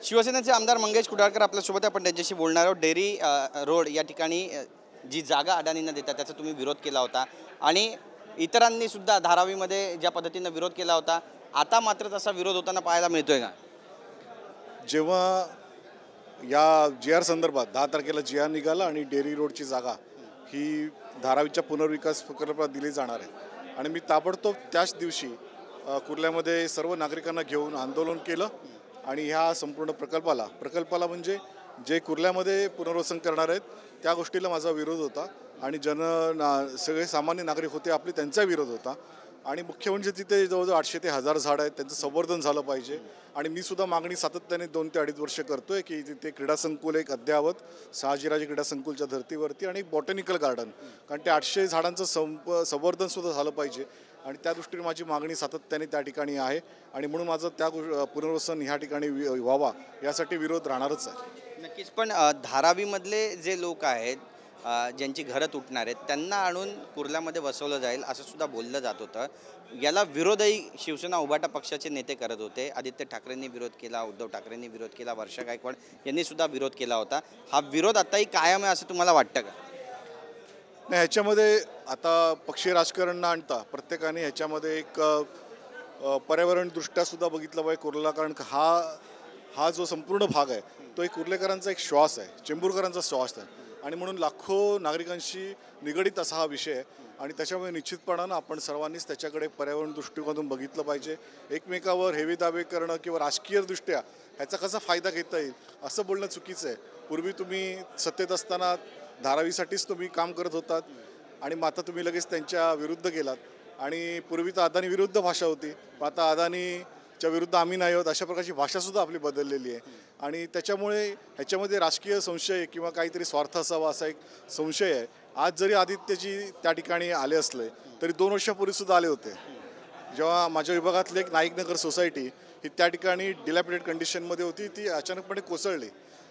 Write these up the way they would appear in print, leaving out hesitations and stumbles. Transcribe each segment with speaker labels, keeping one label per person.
Speaker 1: शिवसेनेचे आमदार मंगेश कुडाळकर आपल्यासोबत आपण त्यांच्याशी बोलणार आहोत। डेअरी रोड या ठिकाणी जी जागा अडाणींना देतात त्याचा तुम्ही विरोध केला होता आणि इतरांनी सुद्धा धारावीमध्ये ज्या पद्धतीने विरोध केला होता, आता मात्र तसा विरोध होताना पाहायला मिळतोय का?
Speaker 2: जेव्हा या जी.आर संदर्भात 10 तारखेला जी.आर निघाला आणि डेअरी रोडची जागा ही धारावीच्या पुनर्विकास प्रकल्पात दिली जाणार आहे आणि मी ताबडतोब त्याच दिवशी कुर्ल्यामध्ये सर्व नागरिकांना घेऊन आंदोलन केलं आणि ह्या संपूर्ण प्रकल्पाला म्हणजे जे कुर्ल्यामध्ये पुनर्वसन करणार आहेत त्या गोष्टीला माझा विरोध होता आणि सगळे सामान्य नागरिक होते आपले त्यांचा विरोध होता आणि मुख्य म्हणजे तिथे जवळजवळ 800 ते 1000 झाडं आहेत, त्यांचं संवर्धन झालं पाहिजे आणि मी सुद्धा मागणी सातत्याने 2 ते 2.5 वर्ष करतोय की तिथे क्रीडा संकुल एक अद्यावत शहाजीराजे क्रीडा संकुलच्या धर्तीवरती आणि बॉटॅनिकल गार्डन, कारण ते 800 झाडांचं संवर्धन सुद्धा झालं पाहिजे आणि त्या दृष्टीने माझी मागणी सातत्याने त्या ठिकाणी आहे आणि म्हणून माझं त्या पुनर्वसन ह्या ठिकाणी व्हावा यासाठी विरोध राहणारच आहे।
Speaker 1: नक्कीच, पण धारावीमधले जे लोक आहेत ज्यांची घरं तुटणार आहेत त्यांना आणून कुर्ल्यामध्ये बसवलं जाईल असं सुद्धा बोललं जात होतं। याला विरोधही शिवसेना उभाटा पक्षाचे नेते करत होते। आदित्य ठाकरेंनी विरोध केला, उद्धव ठाकरेंनी विरोध केला, वर्षा गायकवाड यांनी सुद्धा विरोध केला होता। हा विरोध आताही कायम आहे असं तुम्हाला वाटतं का?
Speaker 2: नाही, ह्याच्यामध्ये आता पक्षीय राजकारण न आणता प्रत्येकाने ह्याच्यामध्ये एक पर्यावरणदृष्ट्या सुद्धा बघितलं पाहिजे कुर्ला, कारण हा जो संपूर्ण भाग आहे तो एक कुर्लेकरांचा एक श्वास आहे, चेंबूरकरांचा श्वास आहे आणि म्हणून लाखो नागरिकांशी निगडीत असा हा विषय आहे आणि त्याच्यामुळे निश्चितपणानं आपण सर्वांनीच त्याच्याकडे पर्यावरण दृष्टिकोनातून बघितलं पाहिजे। एकमेकावर हेवे दावे करणं किंवा राजकीयदृष्ट्या ह्याचा कसा फायदा घेता येईल असं बोलणं चुकीचं आहे। पूर्वी तुम्ही सत्तेत असताना धारावीसाठीच तुम्ही काम करत होतात आणि मग आता तुम्ही लगेच त्यांच्या विरुद्ध गेलात आणि पूर्वी तर अदानी विरुद्ध भाषा होती, आता अदानीच्या विरुद्ध आम्ही नाही आहोत अशा प्रकारची भाषासुद्धा आपली बदललेली आहे आणि त्याच्यामुळे ह्याच्यामध्ये राजकीय संशय किंवा काहीतरी स्वार्थ असावा असा एक संशय आहे। आज जरी आदित्यजी त्या ठिकाणी आले असले तरी 2 वर्षापूर्वीसुद्धा आले होते, जेव्हा माझ्या विभागातली एक नाईकनगर सोसायटी ही त्या ठिकाणी डिलॅपिडेट कंडिशनमध्ये होती, ती अचानकपणे कोसळली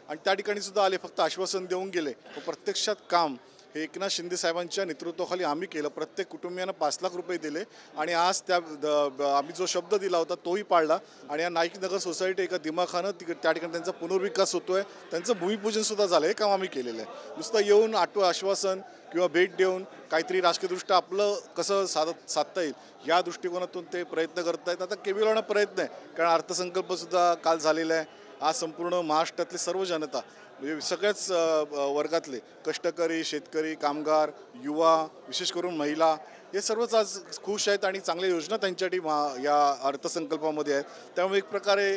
Speaker 2: आणि त्या ठिकाणी सुद्धा आले, फक्त आश्वासन देऊन गेले। प्रत्यक्षात काम हे एकनाथ शिंदे साहेबांच्या नेतृत्वाखाली आम्ही केलं, प्रत्येक कुटुंबियांना 5 लाख रुपये दिले आणि आज आम्ही जो शब्द दिला होता तोही पाळला आणि या नाईकनगर सोसायटी एका दिमाखानं त्या ठिकाणी त्यांचा पुनर्विकास होतोय, त्यांचं भूमिपूजनसुद्धा झालं, हे काम आम्ही केलेलं आहे। नुसतं येऊन आश्वासन किंवा भेट देऊन काहीतरी राजकीयदृष्ट्या आपलं कसं साधता येईल या दृष्टिकोनातून ते प्रयत्न करत आहेत। आता केविलवाणा प्रयत्न आहे, कारण अर्थसंकल्पसुद्धा काल झालेला आहे। आज संपूर्ण महाराष्ट्रातली सर्व जनता म्हणजे सगळ्याच वर्गातले कष्टकरी, शेतकरी, कामगार, युवा, विशेष करून महिला हे सर्वच आज खुश आहेत आणि चांगल्या योजना त्यांच्यासाठी या अर्थसंकल्पामध्ये आहेत। त्यामुळे एक प्रकारे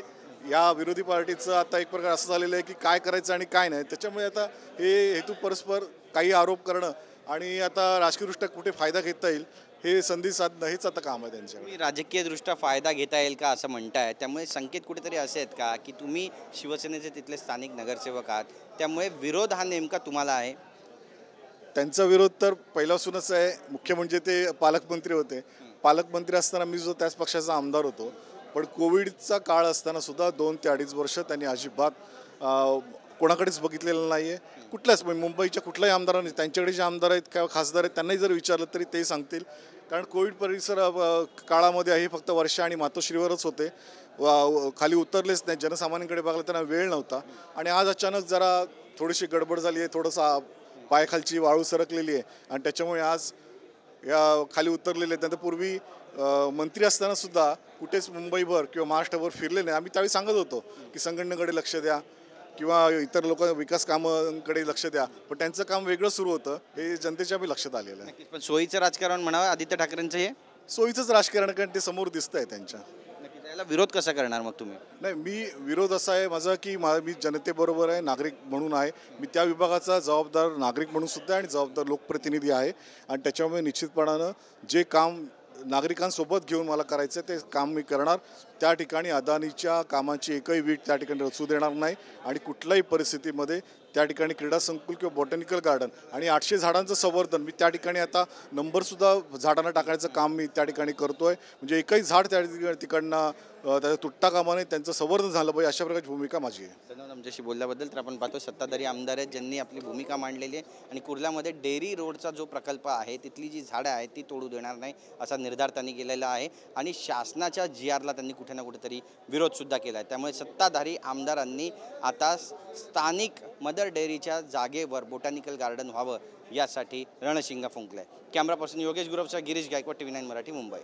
Speaker 2: या विरोधी पार्टीचं आता एक प्रकार असं झालेलं आहे की काय करायचं आणि काय नाही, त्याच्यामुळे आता हे हेतू परस्पर काही आरोप करणं आणि आता राजकीयदृष्ट्या कुठे फायदा घेता येईल हे संधी साधणं हेच आता काम आहे त्यांचं।
Speaker 1: तुम्ही राजकीयदृष्ट्या फायदा घेता येईल का असं म्हणताय, त्यामुळे संकेत कुठेतरी असे आहेत का की तुम्ही शिवसेनेचे तिथले स्थानिक नगरसेवक आहात, त्यामुळे विरोध हा नेमका तुम्हाला आहे?
Speaker 2: त्यांचा विरोध तर पहिल्यापासूनच आहे। मुख्य म्हणजे ते पालकमंत्री होते, पालकमंत्री असताना मी जो त्याच पक्षाचा आमदार होतो, पण कोविडचा काळ असताना सुद्धा 2 ते 2.5 वर्ष त्यांनी अजिबात कोणाकडेच बघितलेलं नाही आहे। कुठल्याच मुंबईच्या कुठल्याही आमदारांनी, त्यांच्याकडे जे आमदार आहेत किंवा खासदार आहेत त्यांनाही जर विचारलं तरी ते सांगतील, कारण कोविड काळामध्ये हे फक्त वर्षा आणि मातोश्रीवरच होते, खाली उतरलेच नाही, जनसामान्यांकडे बघायला त्यांना वेळ नव्हता आणि आज अचानक जरा थोडीशी गडबड झाली आहे, थोडंसं पायाखालची वाळू सरकलेली आहे आणि त्याच्यामुळे आज या खाली उतरलेले आहेत। त्यानंतर पूर्वी मंत्री असताना सुद्धा कुठेच मुंबईभर किंवा महाराष्ट्रभर फिरले नाही। आम्ही त्यावेळी सांगत होतो की संघटनेकडे लक्ष द्या किंवा इतर विकास कामांकडे लक्ष द्या, पण त्यांचं काम वेगळं सुरू होतं, हे जनतेच्या बी लक्षात आलेलं आहे।
Speaker 1: पण सोयीचं राजकारण म्हणावं आदित्य ठाकरेंचं हे
Speaker 2: सोयीचंच राजकारण, कारण ते समोर दिसतंय त्यांच्या।
Speaker 1: त्याला विरोध कसा करणार मग तुम्ही?
Speaker 2: नाही, मी विरोध असा आहे माझा की मी जनतेबरोबर आहे, नागरिक म्हणून आहे, मी त्या विभागाचा जबाबदार नागरिक म्हणून सुद्धा आणि जबाबदार लोकप्रतिनिधी आहे आणि त्याच्यामुळे निश्चितपणानं जे काम नागरिकांसोबत घेऊन मला करायचं ते काम मी करणार। त्या ठिकाणी अदानीच्या कामाची एकही वीट त्या ठिकाणी रचू देणार नाही आणि कुठल्याही परिस्थितीमध्ये त्या ठिकाणी क्रीडा संकुल किंवा बॉटॅनिकल गार्डन आणि 800 झाडांचं संवर्धन मी त्या ठिकाणी आता नंबरसुद्धा झाडांना टाकायचं काम मी त्या ठिकाणी करतोय. म्हणजे एकही झाड त्या तिकडनं त्याचा तुटता कामा नये, त्यांचं संवर्धन झालं पाहिजे अशा प्रकारची भूमिका माझी आहे.
Speaker 1: धन्यवाद आमच्याशी बोलल्याबद्दल. तर आपण पाहतो सत्ताधारी आमदार आहेत ज्यांनी आपली भूमिका मांडलेली आहे आणि कुर्ल्यामध्ये डेअरी रोडचा जो प्रकल्प आहे तिथली जी झाडं आहेत ती तोडू देणार नाही असा निर्धार त्यांनी केलेला आहे आणि शासनाच्या GRला त्यांनी कुठे ना कुठेतरी विरोधसुद्धा केला आहे. त्यामुळे सत्ताधारी आमदारांनी आता स्थानिक मदर डेअरीच्या जागेवर बोटॅनिकल गार्डन व्हावं यासाठी रणशिंगा फुंकला आहे. कॅमेरा पर्सन योगेश गुरवचा गिरीश गायकवाड, TV9 मराठी, मुंबई.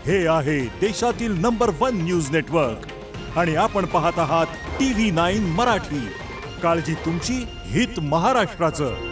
Speaker 3: हे आहे देशातील नंबर 1 न्यूज नेटवर्क आणि आपण पाहत आहात TV9 मराठी. काळजी तुमची, हित महाराष्ट्राचं.